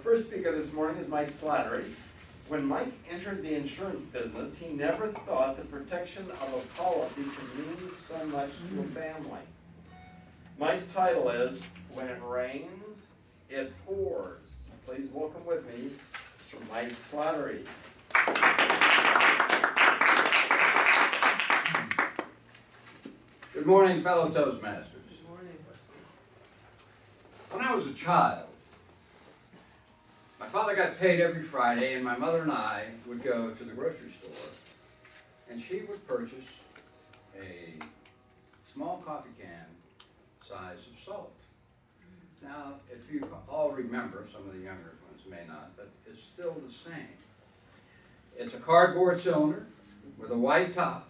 first speaker this morning is Mike Slattery. When Mike entered the insurance business, he never thought the protection of a policy could mean so much to a family. Mike's title is, When It Rains, It Pours. Please welcome with me, Mr. Mike Slattery. Good morning, fellow Toastmasters. Good morning. When I was a child, my father got paid every Friday, and my mother and I would go to the grocery store, and she would purchase a small coffee can size of salt. Now, if you all remember, some of the younger ones may not, but it's still the same. It's a cardboard cylinder with a white top,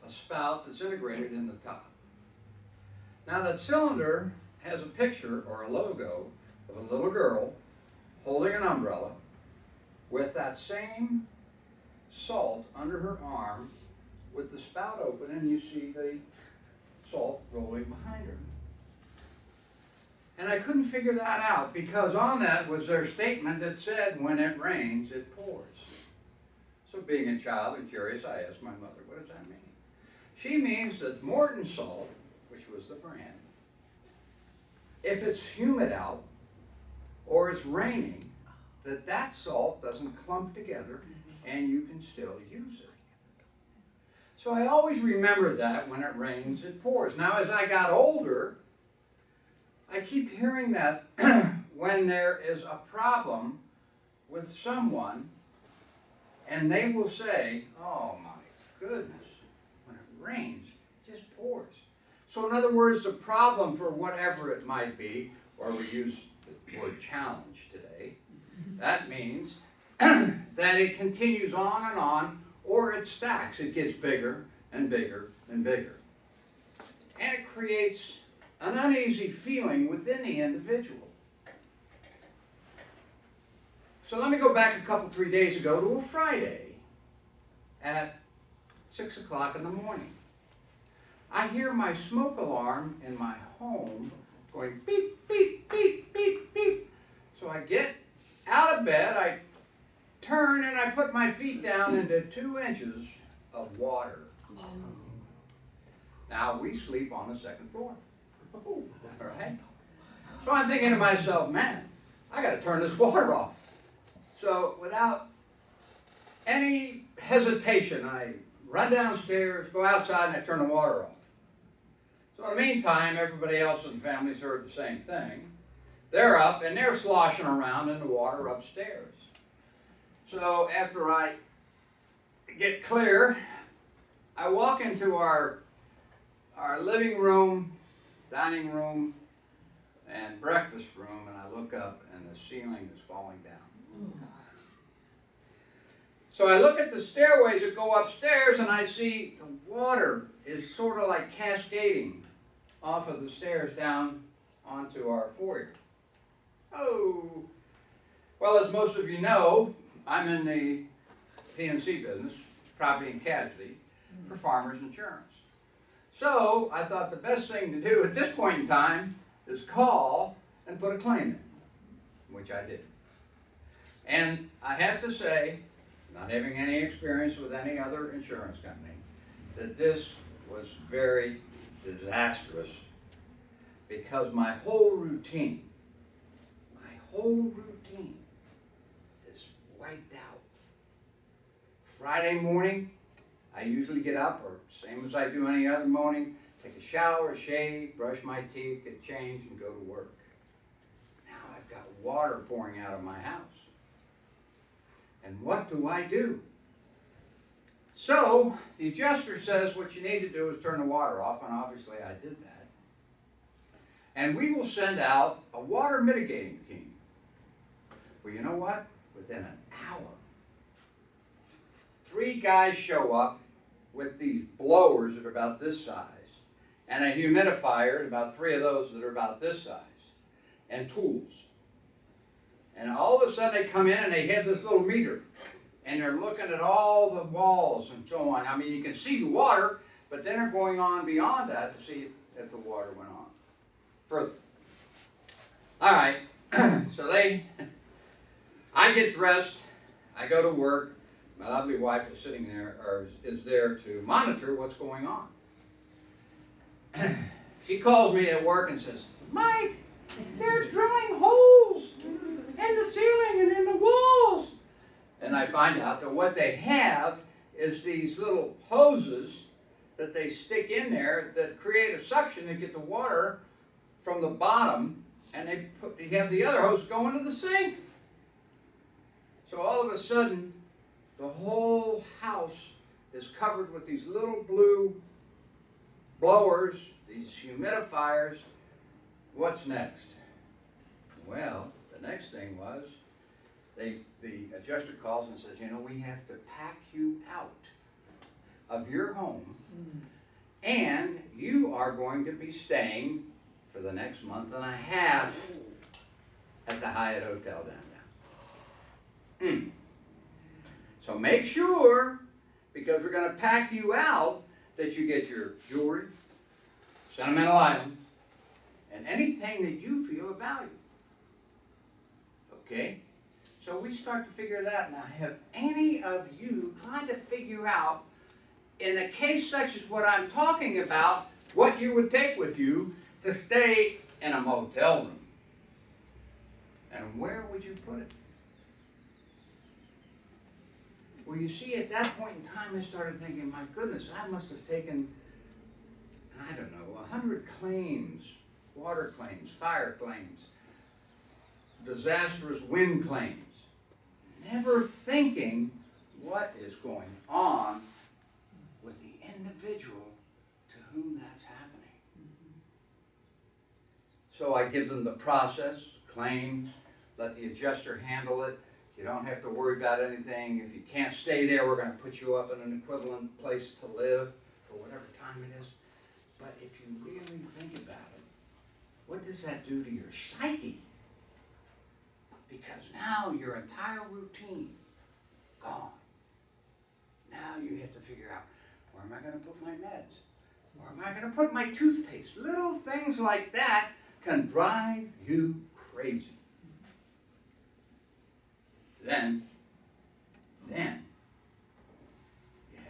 a spout that's integrated in the top. Now that cylinder has a picture or a logo of a little girl holding an umbrella with that same salt under her arm with the spout open, and you see the salt rolling behind her. And I couldn't figure that out because on that was their statement that said, when it rains, it pours. So being a child and curious, I asked my mother, what does that mean? She means that Morton salt, which was the brand, if it's humid out or it's raining, that salt doesn't clump together and you can still use it. So I always remembered that when it rains, it pours. Now as I got older, I keep hearing that when there is a problem with someone and they will say, oh my goodness, when it rains, it just pours. So in other words, the problem for whatever it might be, or we use the word challenge today, that means that it continues on, or it stacks. It gets bigger and bigger and bigger. And it creates an uneasy feeling within the individual. So let me go back a 3 days ago to a Friday at 6 o'clock in the morning. I hear my smoke alarm in my home going beep, beep, beep, beep, beep. So I get out of bed, I turn and I put my feet down into 2 inches of water. Now we sleep on the second floor. All right? So I'm thinking to myself, man, I got to turn this water off. So without any hesitation, I run downstairs, go outside, and I turn the water off. So in the meantime, everybody else in the family's heard the same thing. They're up, and they're sloshing around in the water upstairs. So after I get clear, I walk into our living room, dining room, and breakfast room, and I look up, and the ceiling is falling down. So I look at the stairways that go upstairs, and I see the water is sort of like cascading off of the stairs down onto our foyer. Oh, well, as most of you know, I'm in the P&C business, property and casualty, for Farmers Insurance. So I thought the best thing to do at this point in time is call and put a claim in, which I did. And I have to say, not having any experience with any other insurance company, that this was very disastrous because my whole routine is wiped out. Friday morning, I usually get up, or same as I do any other morning, take a shower, shave, brush my teeth, get changed, and go to work. Now I've got water pouring out of my house. And what do? So the adjuster says what you need to do is turn the water off, and obviously I did that. And we will send out a water mitigating team. Well, you know what? Within an hour, 3 guys show up with these blowers that are about this size, and a humidifier, about 3 of those that are about this size, and tools. And all of a sudden they come in and they have this little meter, and they're looking at all the walls and so on. I mean, you can see the water, but then they're going on beyond that to see if the water went on further. All right, so they I get dressed, I go to work, my lovely wife is sitting there, or is there to monitor what's going on. She calls me at work and says, Mike, they're drilling holes in the ceiling and in the walls. And I find out that what they have is these little hoses that they stick in there that create a suction to get the water from the bottom, and you have the other hose go into the sink. So all of a sudden, the whole house is covered with these little blue blowers, these humidifiers. What's next? Well, the next thing was, the adjuster calls and says, we have to pack you out of your home, and you are going to be staying for the next month and a half at the Hyatt Hotel downtown. So make sure, because we're going to pack you out, that you get your jewelry, sentimental items, and anything that you feel of value. Okay? So we start to figure that out. Have any of you tried to figure out, in a case such as what I'm talking about, what you would take with you to stay in a motel room? And where would you put it? Well, you see, at that point in time, I started thinking, my goodness, I must have taken, 100 claims, water claims, fire claims, disastrous wind claims, never thinking what is going on with the individual to whom that's happening. So I give them the process, claims, let the adjuster handle it. You don't have to worry about anything. If you can't stay there, we're going to put you up in an equivalent place to live for whatever time it is. But if you really think about it, what does that do to your psyche? Because now your entire routine, gone. Now you have to figure out, where am I going to put my meds? Where am I going to put my toothpaste? Little things like that can drive you crazy. Then you have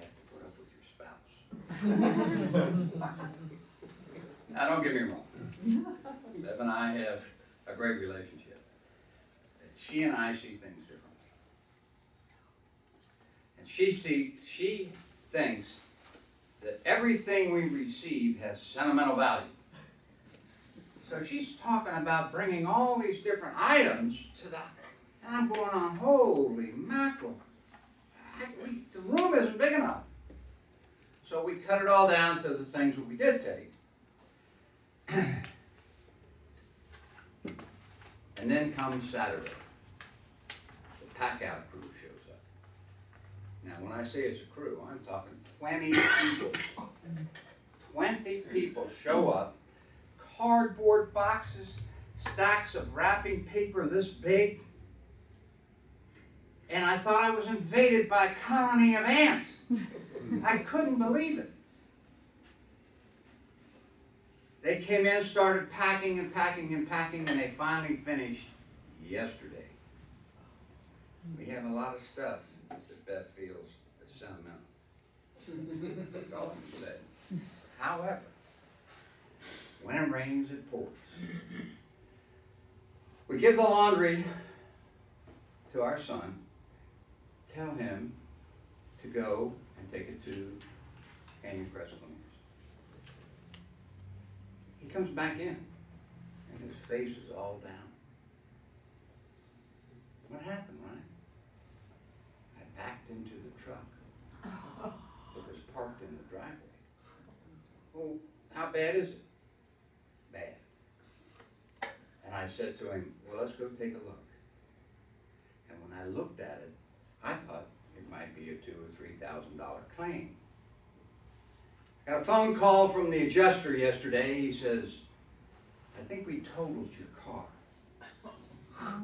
to put up with your spouse. Now, don't get me wrong. Bev and I have a great relationship. She and I see things differently. And she thinks that everything we receive has sentimental value. So she's talking about bringing all these different items to the, and I'm going on, holy mackerel. The room isn't big enough. So we cut it all down to the things that we did take. And then comes Saturday. The pack-out crew shows up. Now, when I say it's a crew, I'm talking 20 people. 20 people show up, cardboard boxes, stacks of wrapping paper this big, and I thought I was invaded by a colony of ants. I couldn't believe it. They came in, started packing and packing and packing, and they finally finished yesterday. We have a lot of stuff that Beth feels is sentimental. That's all I can say. However, when it rains, it pours. We give the laundry to our son, tell him to go and take it to Canyon Crest Cleaners. He comes back in, and his face is all down. What happened, Ryan? I backed into the truck. It was parked in the driveway. Well, how bad is it? Bad. And I said to him, well, let's go take a look. And when I looked at it, I thought it might be a $2,000 or $3,000 claim. I got a phone call from the adjuster yesterday. He says, I think we totaled your car. I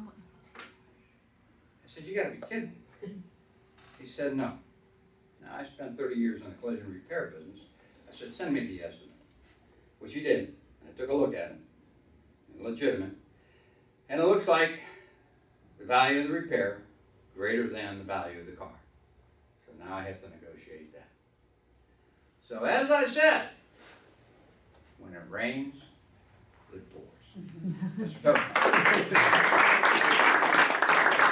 said, you gotta be kidding. He said, no. Now, I spent 30 years in the collision repair business. I said, send me the estimate, which he did. I took a look at it, legitimate. And it looks like the value of the repair greater than the value of the car. So now I have to negotiate that. So as I said, when it rains, it pours. Mr. Tobin.